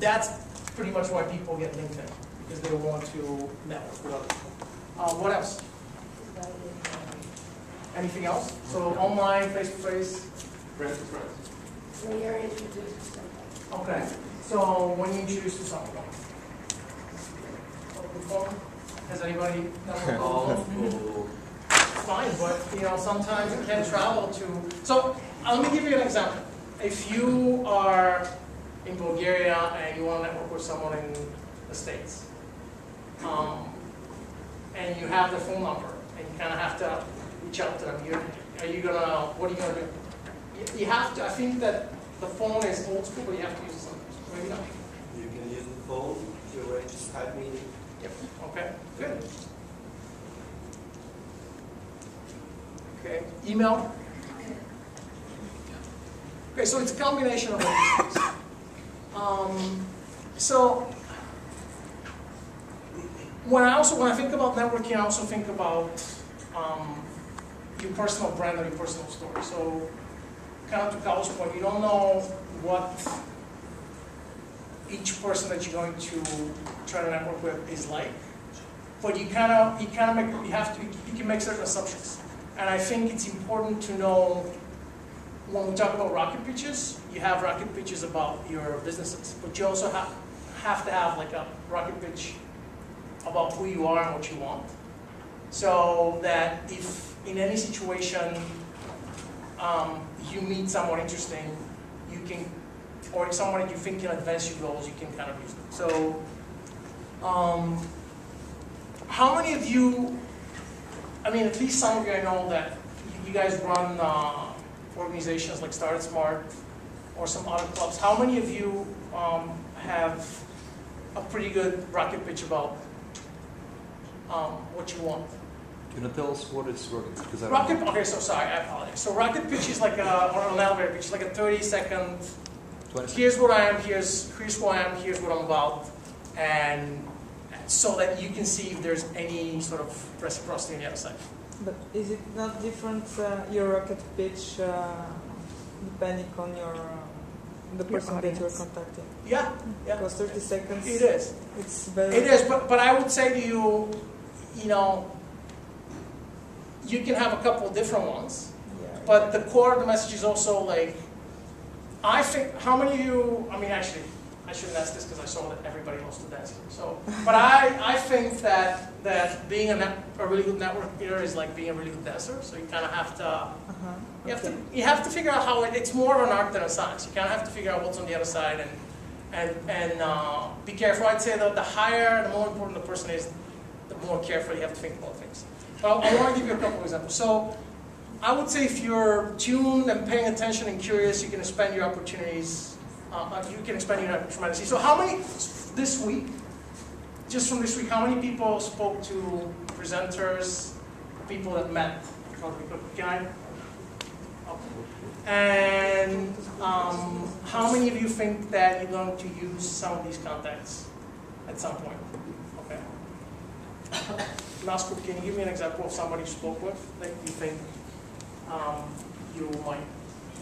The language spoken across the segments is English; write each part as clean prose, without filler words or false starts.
that's pretty much why people get LinkedIn, because they want to network with other people. What else? Anything else? So online, face-to-face? Friends-to-friends. When you're introduced to somebody. Okay. So when you introduce to someone? Over the phone? Has anybody done it? Oh. Fine, but you know, sometimes you can travel to. So let me give you an example. If you are in Bulgaria and you want to network with someone in the States, and you have their phone number, and you kind of have to reach out to them, what are you gonna do? You have to. I think that the phone is old school, but you have to use it sometimes. Maybe not. You can use the phone to arrange a Skype meeting. Yep. Okay. Good. Okay. Email. Okay, so it's a combination of all these things. So when I think about networking, I also think about your personal brand or your personal story. So kind of to Carl's point, you don't know what each person that you're going to try to network with is like, but you can make certain assumptions. And I think it's important to know, when we talk about rocket pitches, you have rocket pitches about your businesses, but you also have to have like a rocket pitch about who you are and what you want. So that if in any situation you meet someone interesting, you can, or someone that you think can advance your goals, you can kind of use them. So how many of you, I mean, at least some of you I know that you guys run organizations like Started Smart or some other clubs. How many of you have a pretty good rocket pitch about what you want? Can you tell us what is rocket? Because Okay, so sorry, I apologize. So rocket pitch is like or an elevator pitch, like a 30-second. Here's what I am. Here's who I am. Here's what I'm about, and so that you can see if there's any sort of reciprocity on the other side. But is it not different, your rocket pitch, depending on the person that you're contacting? Yeah. Because 30 seconds. It is. It's very. It is, but I would say to you, you know, you can have a couple of different ones, but the core of the message is also like, I think, how many of you, I mean, actually, I shouldn't ask this because I saw that everybody loves to dance. So, but I think that being a really good networker is like being a really good dancer. So you kind of have to, you have to figure out how it's more of an art than a science. You kind of have to figure out what's on the other side and be careful. I'd say that the higher, the more important the person is, the more carefully you have to think about things. But I want to give you a couple of examples. So I would say if you're tuned and paying attention and curious, you can expand your opportunities. You can expand your network tremendously. So how many, this week, just from this week, how many people spoke to presenters, people that met? Can I? And how many of you think that you're going to use some of these contacts at some point? Okay. Last group, can you give me an example of somebody you spoke with that you think you might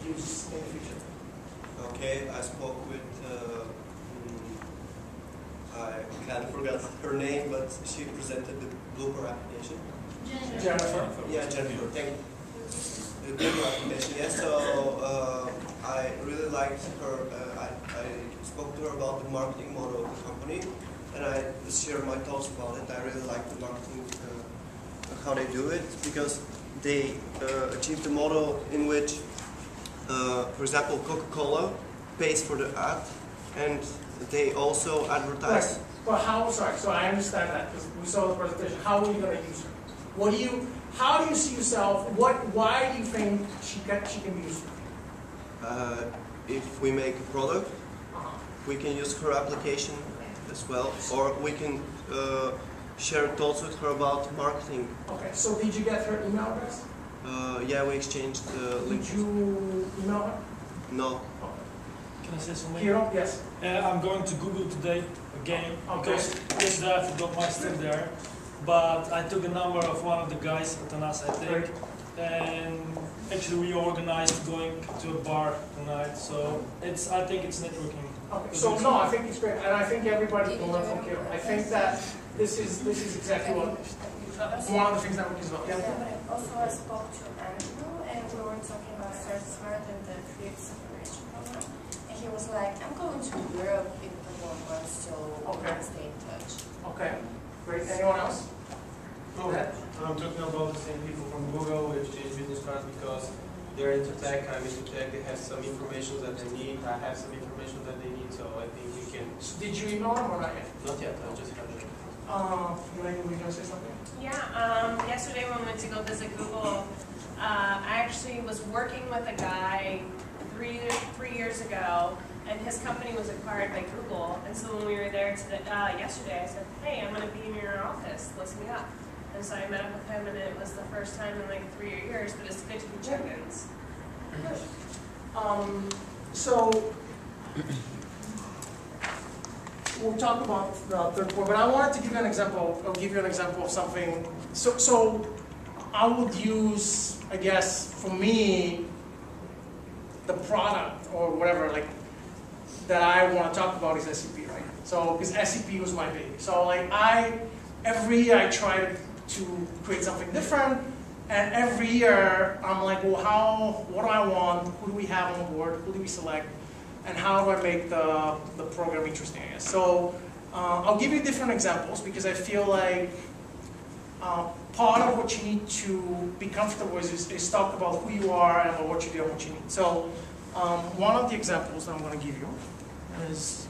use in the future? Okay, I spoke with, I can't forget her name, but she presented the Blooper application. Jennifer. Yeah, Jennifer, thank you. The Blooper application, yes, so I really liked her, I spoke to her about the marketing model of the company, and I shared my thoughts about it. I really like the marketing, how they do it, because they achieved a model in which for example, Coca-Cola pays for the ad, and they also advertise. Right. Well, how? Sorry. So I understand that because we saw the presentation. How are you going to use her? How do you see yourself? Why do you think she can be useful? If we make a product, we can use her application as well, or we can share thoughts with her about marketing. Okay. So did you get her email address? Yeah, we exchanged links. Did you email her? No. Can I say something? Hero? Yes. I'm going to Google today again because yesterday I forgot my stuff there. But I took a number of one of the guys at Anas, I think, and actually we organized going to a bar tonight. So I think it's networking. Okay, so no, I think it's great, and I think everybody can learn from Kira. I think that this is exactly what, one of the things that we can develop. Yeah. Also, I spoke to Andrew, and we were talking about Start Smart and the free acceleration program. And he was like, I'm going to Europe in a couple of months, so we can stay in touch. Okay, great. Anyone else? Go ahead. I'm talking about the same people from Google with Exchange Business Cards because they're into tech, I'm into tech, they have some information that they need, I have some information that they need, so I think we can... Did you email them or not yet? Not yet, I just have it. Elaine, were you going to say something? Yeah, yesterday when we went to go visit Google, I actually was working with a guy three years ago, and his company was acquired by Google. And so when we were there yesterday, I said, hey, I'm going to be in your office, listen me up. And so I met up with him, and it was the first time in like 3 years, but it's good to be check-ins. So, we'll talk about the third point, but I wanted to give you an example. I'll give you an example of something. So I would use, I guess, for me, the product or whatever, like that I want to talk about is SCP, right? So because SCP was my baby. So like every year I try to create something different, and every year I'm like, well, what do I want? Who do we have on board? Who do we select? And how do I make the program interesting, I guess. So I'll give you different examples because I feel like part of what you need to be comfortable with is talk about who you are and what you do and what you need. So one of the examples that I'm going to give you is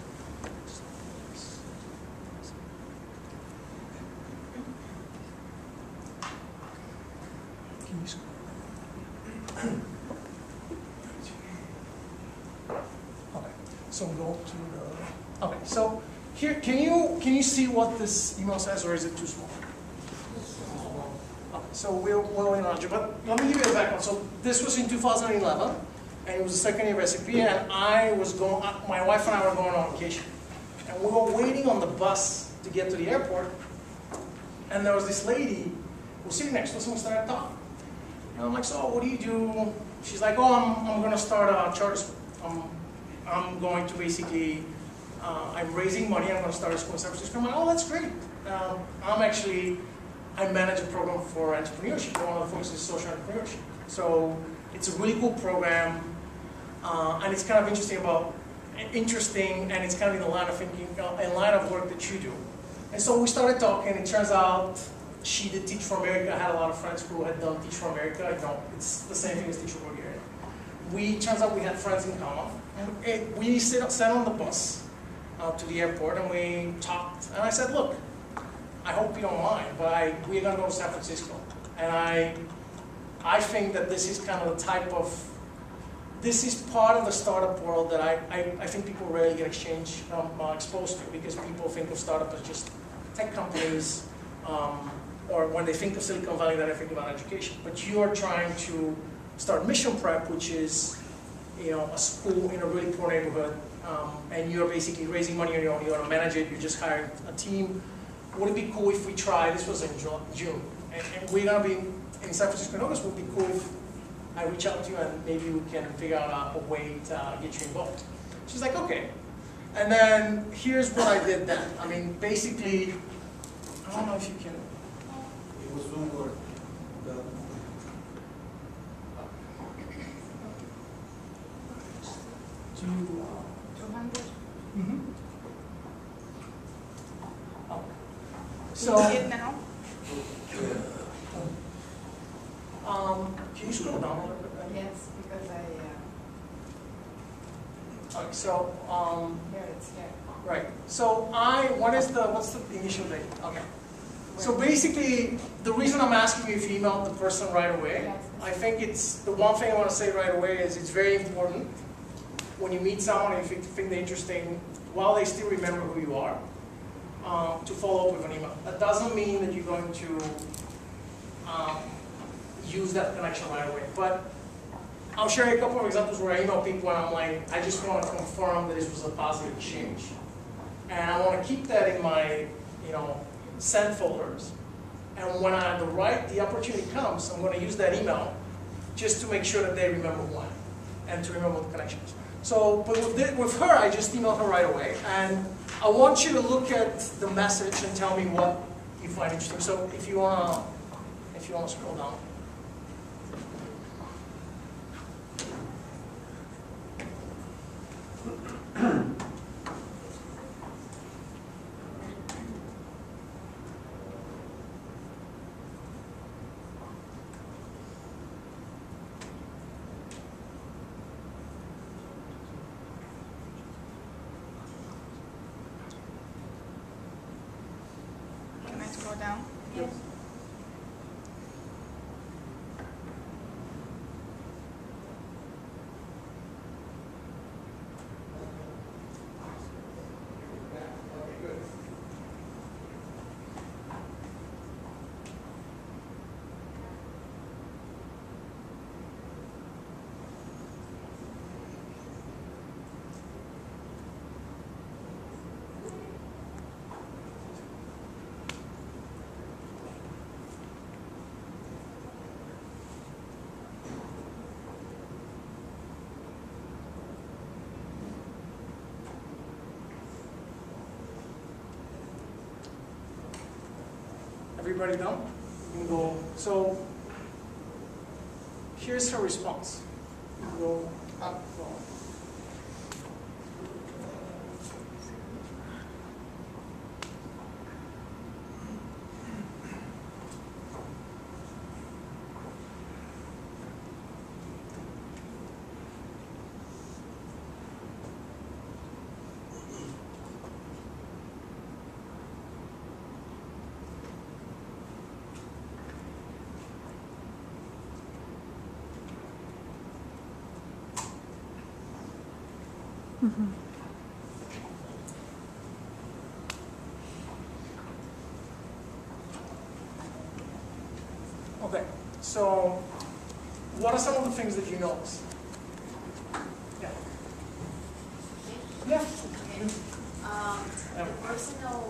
so go to the, okay, so here, can you see what this email says, or is it too small? Okay, so we'll enlarge it, but let me give you a background. So this was in 2011, and it was a second year recipe, and my wife and I were going on vacation. And we were waiting on the bus to get to the airport, and there was this lady who was sitting next to us, and we started talking. And I'm like, so what do you do? She's like, oh, I'm going to start a charter school. I'm going to basically, I'm raising money, I'm going to start a school in San Francisco. I'm like, oh, that's great. I manage a program for entrepreneurship. One of the focuses is social entrepreneurship. So it's a really cool program, and it's kind of interesting, and it's kind of in the line of thinking, in line of work that you do. And so we started talking. It turns out she did Teach for America. I had a lot of friends who had done Teach for America. It's the same thing as Teach for Bulgaria. Turns out we had friends in common. And we sat on the bus to the airport, and we talked. And I said, look, I hope you don't mind, but we're going to go to San Francisco. And I think that this is kind of the type of, this is part of the startup world that I think people rarely get exposed to, because people think of startup as just tech companies, or when they think of Silicon Valley, then they think about education. But you are trying to start Mission Prep, which is a school in a really poor neighborhood, and you're basically raising money on your own. You want to manage it. You're just hiring a team. Would it be cool if we try? This was in June, and we're going to be in San Francisco in August. Would it be cool if I reach out to you and maybe we can figure out a way to get you involved? She's like, okay. And then here's what I did then. I mean, basically, I don't know if you can. It was Zoom or Do you, 200? Mm-hmm. Oh. So, you see it now? can you scroll down a little bit? Yes, because Okay, so, here it's here. right. So what's the initial date? Okay. So basically, the reason I'm asking you if you emailed the person right away, Yes. I think the one thing I want to say right away is it's very important when you meet someone and you think they're interesting, while they still remember who you are, to follow up with an email. That doesn't mean that you're going to use that connection right away. But I'll share a couple of examples where I email people and I'm like, I just want to confirm that this was a positive change. And I want to keep that in my, sent folders. And when the opportunity comes, I'm going to use that email just to make sure that they remember who I am and to remember what the connection is. So, but with her, I just emailed her right away, and I want you to look at the message and tell me what you find interesting. So, if you wanna scroll down. Can I scroll down? Yep. Everybody done? You can go. So here's her response. You can go up. Go. Okay, so what are some of the things that you notice? Yeah. Yeah. The personal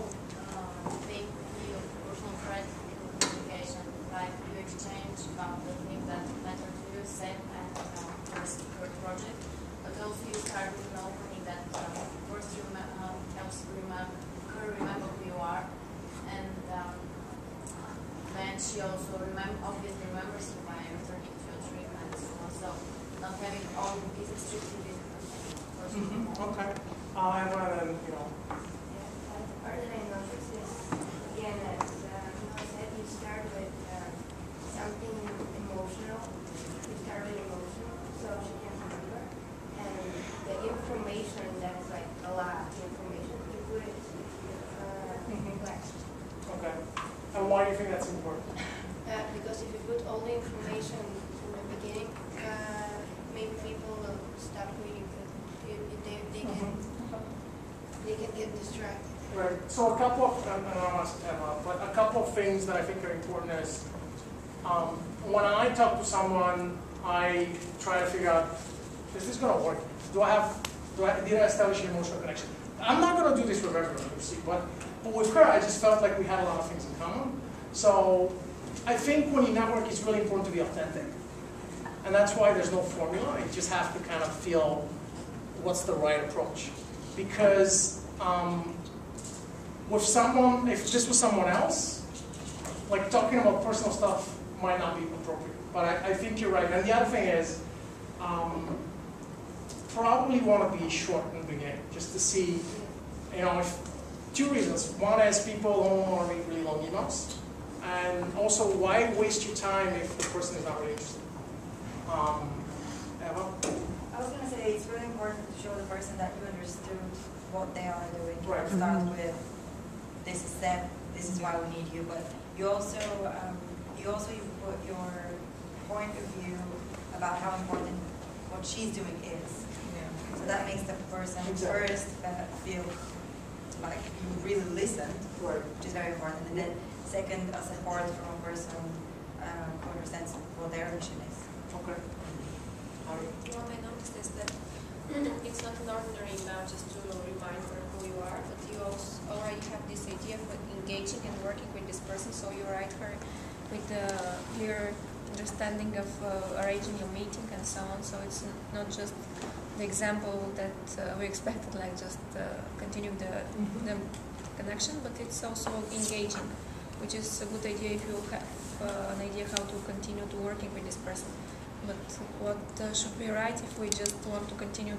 thing, the personal thread in communication, like you exchange about the things that matter to you, same and for the project, but also you start with an opening that first you helps her remember who you are, and then she also obviously remembers you by returning to your trip and so on. So not having all the pieces strictly visible. Okay. And you know. Part that I noticed is, again, as Noah said, you start with something emotional. You start with emotional, so she can remember. And the information, that's like a lot of information, you put it last. Okay. And why do you think that's important? Because if you put all the information in the beginning, maybe people will stop reading because they can get distracted. Right. So a couple of, but a couple of things that I think are important is when I talk to someone, I try to figure out, is this going to work? Did I establish an emotional connection? I'm not going to do this with everyone, you see, but with her, I just felt like we had a lot of things in common. So I think when you network, it's really important to be authentic. And that's why there's no formula. You just have to kind of feel what's the right approach. Because with someone, if this was someone else, like talking about personal stuff might not be appropriate. But I think you're right. And the other thing is, probably want to be short in the beginning, just to see, you know, if, two reasons. One is people don't want to read really long emails. And also, why waste your time if the person is not really interested? Eva? I was going to say it's really important to show the person that you understood what they are doing. Right. You start with, this is them, this is why we need you, but you also you put your point of view about how important what she's doing is. Yeah. So that makes the person first feel like you really listened, Right. which is very important, and then second, a support from a person who understands what their mission is. Okay. What I noticed is that it's not an ordinary email just to remind her who you are, but you also already have this idea of engaging and working with this person, so you write her with a clear understanding of arranging your meeting and so on, so it's not just the example that we expected, like just continue the connection, but it's also engaging, which is a good idea if you have an idea how to continue to working with this person. But what should we write if we just want to continue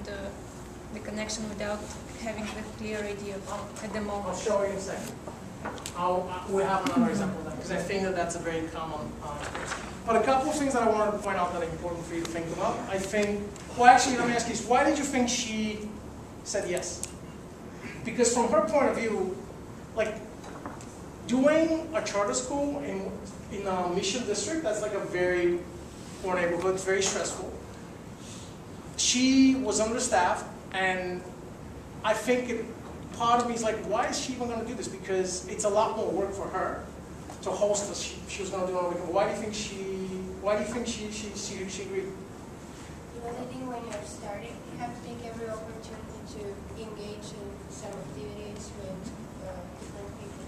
the connection without having the clear idea at the moment? I'll show you in a second. We have another example of that, because I think that that's a very common but a couple of things that I wanted to point out that are important for you to think about. I think, well actually let me ask you this, why did you think she said yes? Because from her point of view, like doing a charter school in a Mission District, that's like a very poor neighborhood, it's very stressful. She was understaffed, and I think part of me is like, why is she even going to do this? Because it's a lot more work for her to host us. She was going to do it on a weekend. Why do you think she agreed? Because I think when you're starting, you have to take every opportunity to engage in some activities with different people.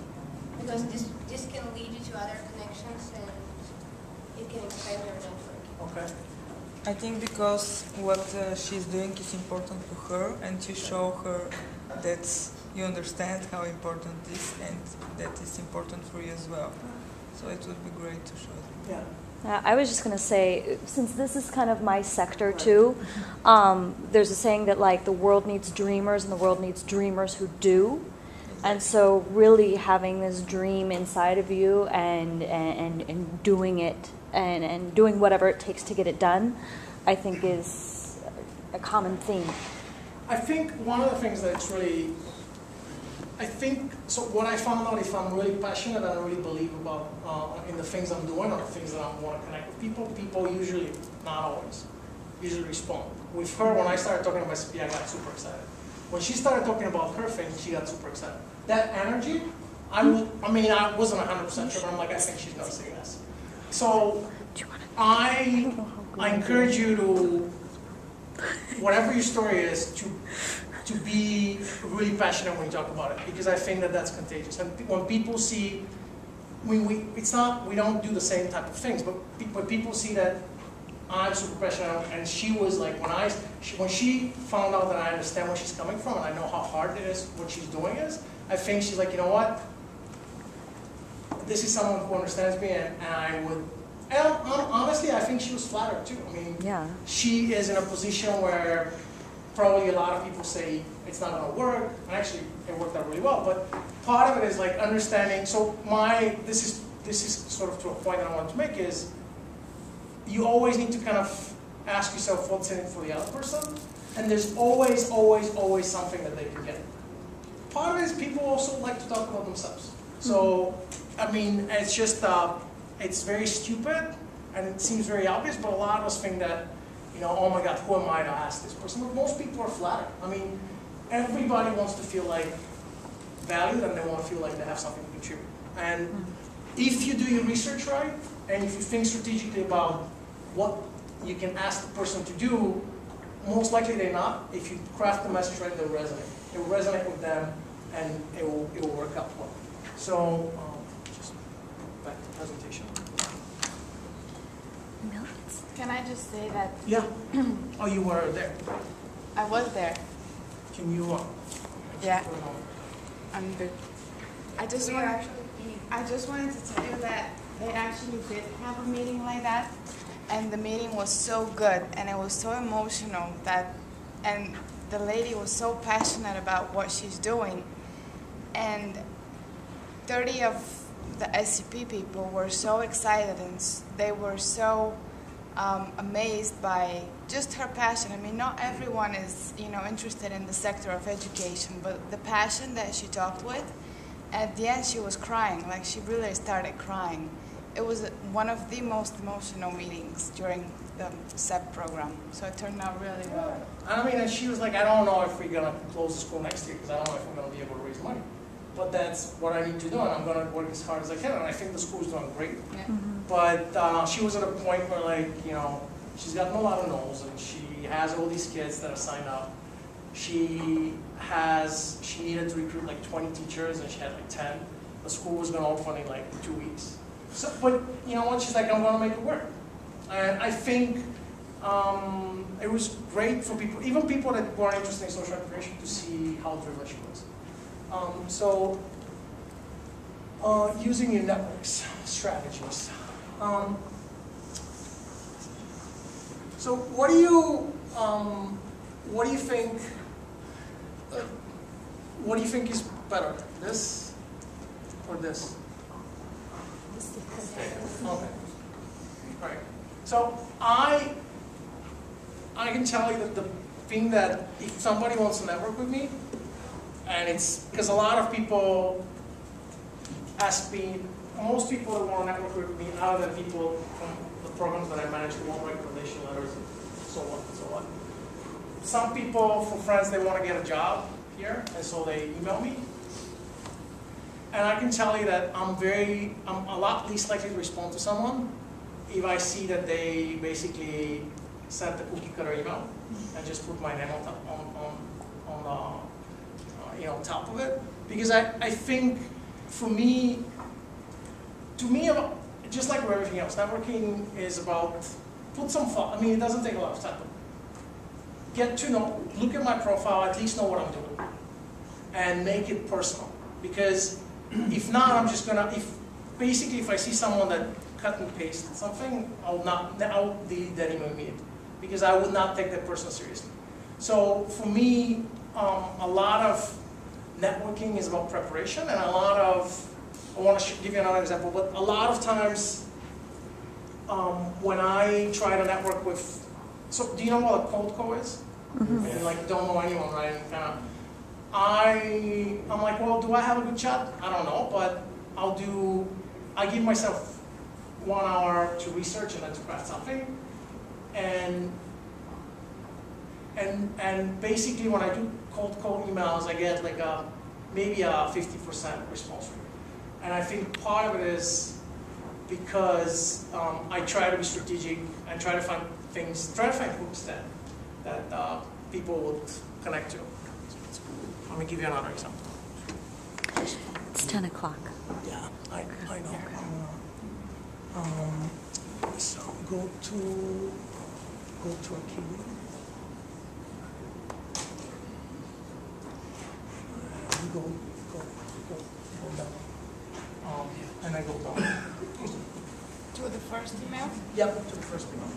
Because this can lead you to other connections and it can expand your network. Okay. I think because what she's doing is important to her, and you show her that you understand how important it is, and that is important for you as well. So it would be great to show them. Yeah. I was just going to say, since this is kind of my sector too, there's a saying that like the world needs dreamers and the world needs dreamers who do. And so really having this dream inside of you and doing it and doing whatever it takes to get it done, I think is a common theme. I think one of the things that's really, so what I found out, if I'm really passionate and I really believe about in the things I'm doing or the things that I want to connect with people usually, not always, usually respond. With her, when I started talking about SCP, I got super excited. When she started talking about her thing, she got super excited. That energy, I wasn't 100% sure, but I'm like, I think she's going to say yes. So I encourage you to, whatever your story is, to be really passionate when you talk about it, because I think that that's contagious. And when people see, we don't do the same type of things, but when people see that I'm super passionate, and she was like, when she found out that I understand where she's coming from and I know how hard it is, what she's doing is, I think she's like, you know what, this is someone who understands me, and I would, and honestly, I think she was flattered too. I mean, yeah. She is in a position where probably a lot of people say it's not going to work, and actually it worked out really well, but part of it is like understanding, so this is sort of to a point that I want to make is, you always need to kind of ask yourself what's in it for the other person, and there's always, always, always something that they can get. Part of it is people also like to talk about themselves. So, I mean, it's just, it's very stupid, and it seems very obvious, but a lot of us think that, you know, oh my God, who am I to ask this person? But most people are flattered. I mean, everybody wants to feel like valued, and they want to feel like they have something to contribute. And if you do your research right, and if you think strategically about what you can ask the person to do, most likely they're not. If you craft the message right, they'll resonate. It will resonate with them, and it will work out well. So, just back to presentation. Can I just say that? Yeah. Oh, you were there. I was there. Can you? Yeah. I'm good. I just wanted to tell you that they actually did have a meeting like that, and the meeting was so good, and it was so emotional and the lady was so passionate about what she's doing, and 30 of the SCP people were so excited, and they were so amazed by just her passion. I mean, not everyone is, interested in the sector of education, but the passion that she talked with, at the end she was crying, like she really started crying. It was one of the most emotional meetings during the SEP program, so it turned out really well. I mean, and she was like, I don't know if we're going to close the school next year, because I don't know if I'm going to be able to raise money. But that's what I need to do, and I'm going to work as hard as I can, and I think the school's doing great. Yeah. But she was at a point where, like, she's gotten a lot of no's, and she has all these kids that are signed up. She needed to recruit like 20 teachers, and she had like 10. The school was going to open in like 2 weeks. So, but you know what? She's like, I'm going to make it work. And I think it was great for people, even people that weren't interested in social activation, to see how driven she was. Using your networks strategies. So what do you think? What do you think is better, this or this? Okay. Right. So I can tell you that the thing that if somebody wants to network with me, and it's because a lot of people ask me, most people that want to network with me, other than people from the programs that I manage, who want recommendation letters and so on and so on. Some people, for friends, they want to get a job here, and so they email me. And I can tell you that I'm a lot least likely to respond to someone if I see that they basically sent a cookie cutter email and just put my name on top of it. Because I think for me, just like with everything else, networking is about put some thought. I mean, it doesn't take a lot of time. Get to know, look at my profile, at least know what I'm doing, and make it personal. Because if not, I'm just gonna, if I see someone that cut and paste something, I'll delete that email immediately, because I would not take that person seriously. So for me, a lot of networking is about preparation, and a lot of, I want to give you another example, but a lot of times when I try to network with, so do you know what a cold call is? Mm-hmm. And like don't know anyone, right? And kind of, I'm like, well, do I have a good shot? I don't know, but I give myself 1 hour to research and then to craft something. And basically when I do cold call emails, I get like maybe a 50% response rate. And I think part of it is because I try to be strategic and try to find hooks that people would connect to. Let me give you another example. It's 10 o'clock. Yeah, I know. So go to Arcadia. Go down. And I go down. To the first email? Yep, to the first email.